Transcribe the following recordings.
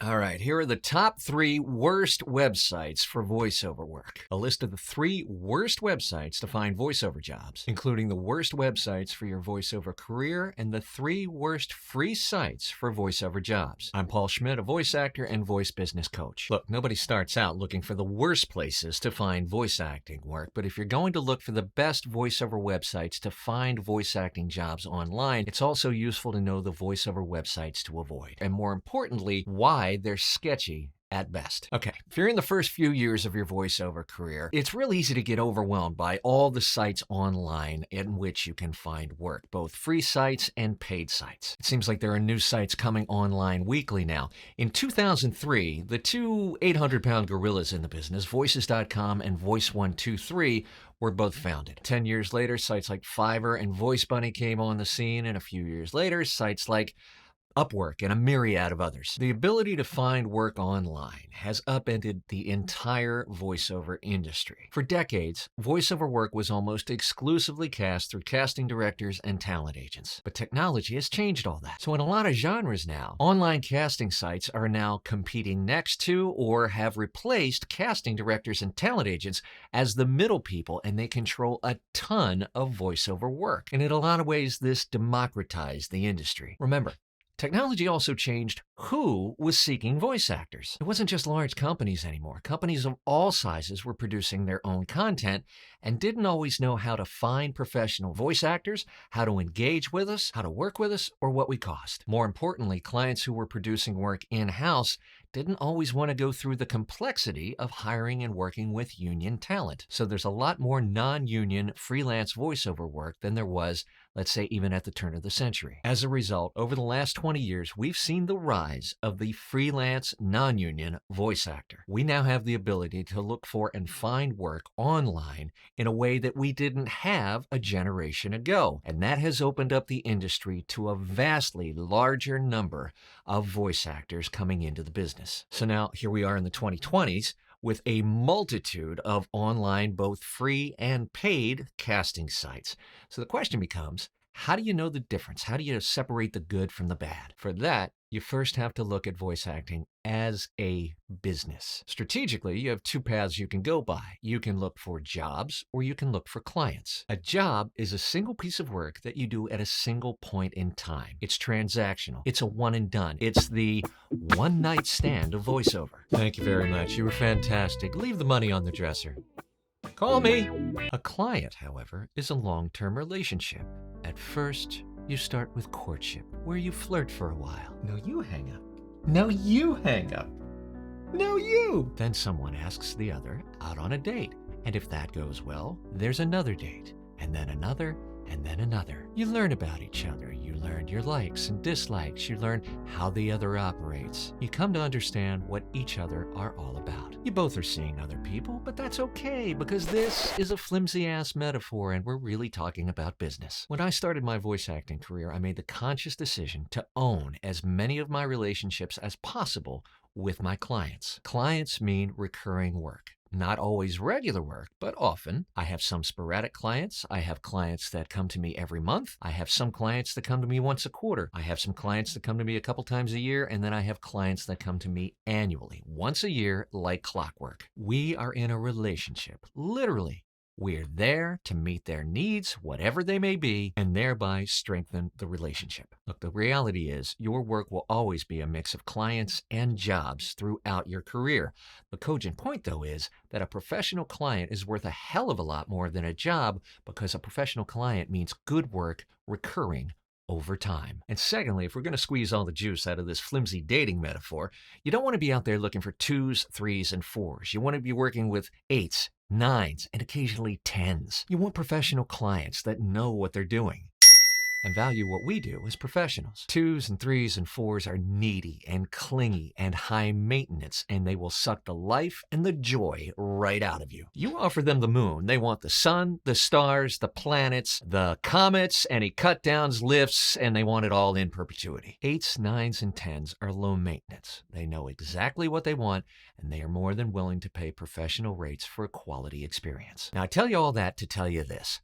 All right, here are the top 3 worst websites for voiceover work. A list of the 3 worst websites to find voiceover jobs, including the worst websites for your voiceover career and the 3 worst free sites for voiceover jobs. I'm Paul Schmidt, a voice actor and voice business coach. Look, nobody starts out looking for the worst places to find voice acting work, but if you're going to look for the best voiceover websites to find voice acting jobs online, it's also useful to know the voiceover websites to avoid, and more importantly, why they're sketchy at best. Okay, if you're in the first few years of your voiceover career, it's real easy to get overwhelmed by all the sites online in which you can find work, both free sites and paid sites. It seems like there are new sites coming online weekly now. In 2003, the two 800-pound gorillas in the business, Voices.com and Voice123, were both founded. 10 years later, sites like Fiverr and VoiceBunny came on the scene, and a few years later, sites like Upwork, and a myriad of others. The ability to find work online has upended the entire voiceover industry. For decades, voiceover work was almost exclusively cast through casting directors and talent agents. But technology has changed all that. So in a lot of genres now, online casting sites are now competing next to or have replaced casting directors and talent agents as the middle people, and they control a ton of voiceover work. And in a lot of ways, this democratized the industry. Remember, technology also changed who was seeking voice actors. It wasn't just large companies anymore. Companies of all sizes were producing their own content and didn't always know how to find professional voice actors, how to engage with us, how to work with us, or what we cost. More importantly, clients who were producing work in-house didn't always want to go through the complexity of hiring and working with union talent. So there's a lot more non-union freelance voiceover work than there was, let's say, even at the turn of the century. As a result, over the last 20 years, we've seen the rise of the freelance non-union voice actor. We now have the ability to look for and find work online in a way that we didn't have a generation ago. And that has opened up the industry to a vastly larger number of voice actors coming into the business. So now here we are in the 2020s with a multitude of online, both free and paid casting sites. So the question becomes, how do you know the difference? How do you separate the good from the bad? For that, you first have to look at voice acting as a business. Strategically, you have 2 paths you can go by. You can look for jobs or you can look for clients. A job is a single piece of work that you do at a single point in time. It's transactional. It's a one and done. It's the one-night stand of voiceover. Thank you very much. You were fantastic. Leave the money on the dresser. Call me. A client, however, is a long-term relationship. At first, you start with courtship, where you flirt for a while. No, you hang up. No, you hang up. No, you. Then someone asks the other out on a date. And if that goes well, there's another date, and then another, and then another. You learn about each other. You learn your likes and dislikes. You learn how the other operates. You come to understand what each other are all about. You both are seeing other people, but that's okay because this is a flimsy-ass metaphor and we're really talking about business. When I started my voice acting career, I made the conscious decision to own as many of my relationships as possible with my clients. Clients mean recurring work. Not always regular work, but often. I have some sporadic clients. I have clients that come to me every month. I have some clients that come to me once a quarter. I have some clients that come to me a couple times a year. And then I have clients that come to me annually, once a year, like clockwork. We are in a relationship, literally. We're there to meet their needs, whatever they may be, and thereby strengthen the relationship. Look, the reality is your work will always be a mix of clients and jobs throughout your career. The cogent point, though, is that a professional client is worth a hell of a lot more than a job because a professional client means good work recurring over time. And secondly, if we're going to squeeze all the juice out of this flimsy dating metaphor, you don't want to be out there looking for 2s, 3s, and 4s. You want to be working with 8s, 9s, and occasionally 10s. You want professional clients that know what they're doing and value what we do as professionals. 2s and 3s and 4s are needy and clingy and high maintenance, and they will suck the life and the joy right out of you. You offer them the moon. They want the sun, the stars, the planets, the comets, any cut downs, lifts, and they want it all in perpetuity. 8s, 9s, and 10s are low maintenance. They know exactly what they want, and they are more than willing to pay professional rates for a quality experience. Now, I tell you all that to tell you this.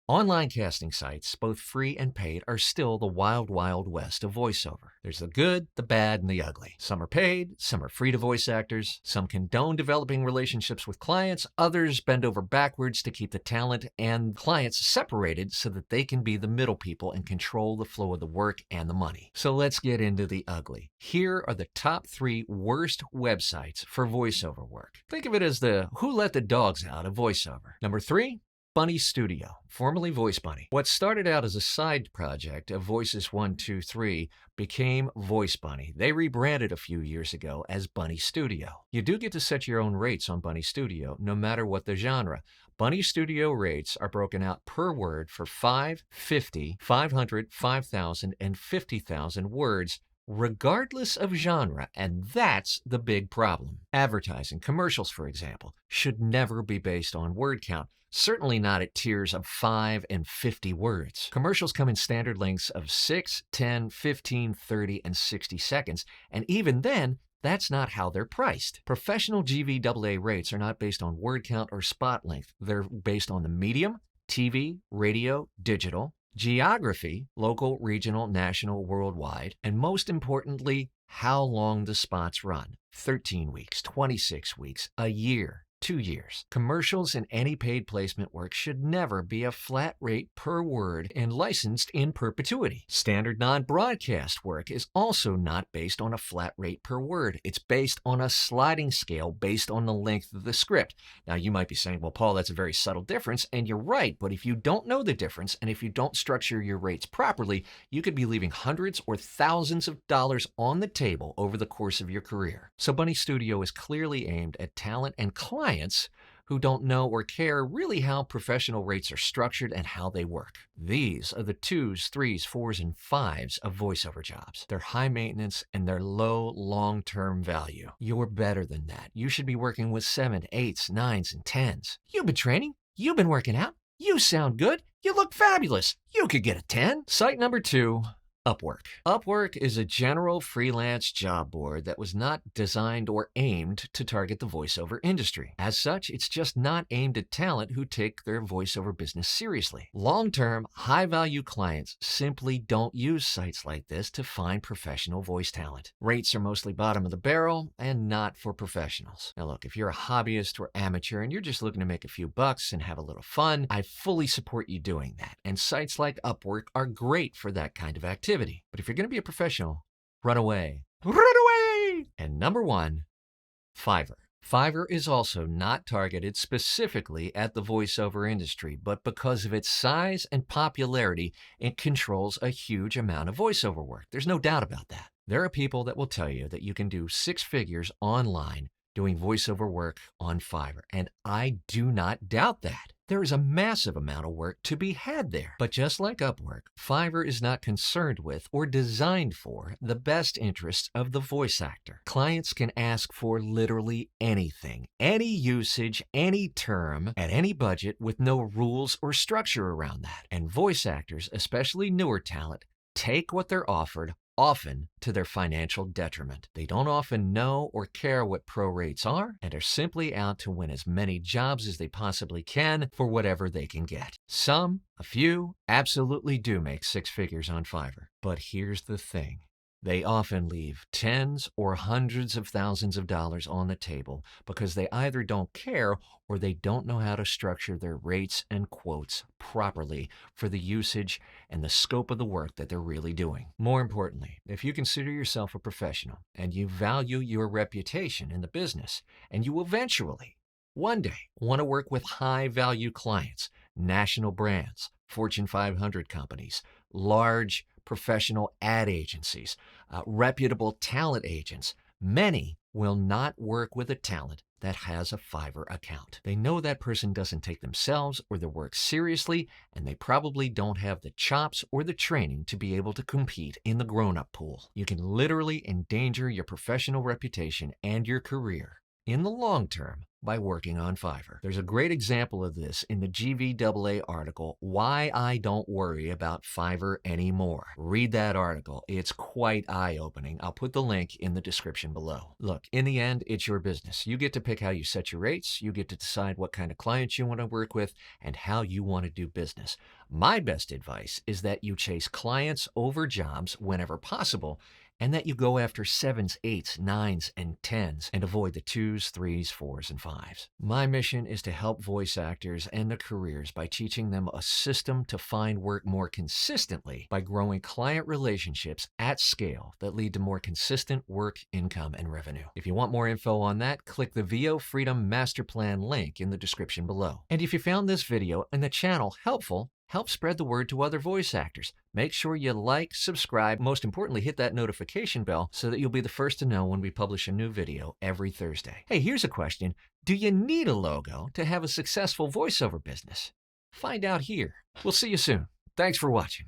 Online casting sites, both free and paid, are still the wild, wild west of voiceover. There's the good, the bad, and the ugly. Some are paid, some are free to voice actors, some condone developing relationships with clients, others bend over backwards to keep the talent and clients separated so that they can be the middle people and control the flow of the work and the money. So let's get into the ugly. Here are the top 3 worst websites for voiceover work. Think of it as the who let the dogs out of voiceover. Number 3, Bunny Studio, formerly Voice Bunny. What started out as a side project of Voices 1, 2, 3 became Voice Bunny. They rebranded a few years ago as Bunny Studio. You do get to set your own rates on Bunny Studio, no matter what the genre. Bunny Studio rates are broken out per word for 5, 50, 500, 5,000, and 50,000 words, regardless of genre, and that's the big problem. Advertising, commercials, for example, should never be based on word count. Certainly not at tiers of 5 and 50 words. Commercials come in standard lengths of 6, 10, 15, 30, and 60 seconds, and even then, that's not how they're priced. Professional GVAA rates are not based on word count or spot length. They're based on the medium, TV, radio, digital, geography, local, regional, national, worldwide, and most importantly, how long the spots run. 13 weeks, 26 weeks, a year, 2 years. Commercials and any paid placement work should never be a flat rate per word and licensed in perpetuity. Standard non-broadcast work is also not based on a flat rate per word. It's based on a sliding scale based on the length of the script. Now, you might be saying, well, Paul, that's a very subtle difference, and you're right, but if you don't know the difference and if you don't structure your rates properly, you could be leaving hundreds or thousands of dollars on the table over the course of your career. So Bunny Studio is clearly aimed at talent and clients who don't know or care really how professional rates are structured and how they work. These are the 2s, 3s, 4s, and 5s of voiceover jobs. They're high maintenance and they're low long-term value. You're better than that. You should be working with 7, 8s, 9s, and 10s. You've been training. You've been working out. You sound good. You look fabulous. You could get a 10. Site number 2. Upwork. Upwork is a general freelance job board that was not designed or aimed to target the voiceover industry. As such, it's just not aimed at talent who take their voiceover business seriously. Long-term, high-value clients simply don't use sites like this to find professional voice talent. Rates are mostly bottom of the barrel and not for professionals. Now look, if you're a hobbyist or amateur and you're just looking to make a few bucks and have a little fun, I fully support you doing that. And sites like Upwork are great for that kind of activity. But if you're going to be a professional, run away. Run away! And number 1, Fiverr. Fiverr is also not targeted specifically at the voiceover industry, but because of its size and popularity, it controls a huge amount of voiceover work. There's no doubt about that. There are people that will tell you that you can do 6 figures online doing voiceover work on Fiverr, and I do not doubt that. There is a massive amount of work to be had there. But just like Upwork, Fiverr is not concerned with or designed for the best interests of the voice actor. Clients can ask for literally anything, any usage, any term, at any budget with no rules or structure around that. And voice actors, especially newer talent, take what they're offered, often to their financial detriment. They don't often know or care what pro rates are and are simply out to win as many jobs as they possibly can for whatever they can get. Some, a few, absolutely do make 6 figures on Fiverr. But here's the thing. They often leave tens or hundreds of thousands of dollars on the table because they either don't care or they don't know how to structure their rates and quotes properly for the usage and the scope of the work that they're really doing. More importantly, if you consider yourself a professional and you value your reputation in the business and you eventually, one day, want to work with high-value clients, national brands, Fortune 500 companies, large professional ad agencies, reputable talent agents, many will not work with a talent that has a Fiverr account. They know that person doesn't take themselves or their work seriously, and they probably don't have the chops or the training to be able to compete in the grown-up pool. You can literally endanger your professional reputation and your career. In the long term, by working on Fiverr. There's a great example of this in the GVAA article, Why I Don't Worry About Fiverr Anymore. Read that article. It's quite eye-opening. I'll put the link in the description below. Look, in the end, it's your business. You get to pick how you set your rates. You get to decide what kind of clients you want to work with and how you want to do business. My best advice is that you chase clients over jobs whenever possible, and that you go after 7s, 8s, 9s, and 10s, and avoid the 2s, 3s, 4s, and 5s. My mission is to help voice actors and their careers by teaching them a system to find work more consistently by growing client relationships at scale that lead to more consistent work, income, and revenue. If you want more info on that, click the VO Freedom Master Plan link in the description below. And if you found this video and the channel helpful, help spread the word to other voice actors. Make sure you like, subscribe, most importantly, hit that notification bell so that you'll be the first to know when we publish a new video every Thursday. Hey, here's a question. Do you need a logo to have a successful voiceover business? Find out here. We'll see you soon. Thanks for watching.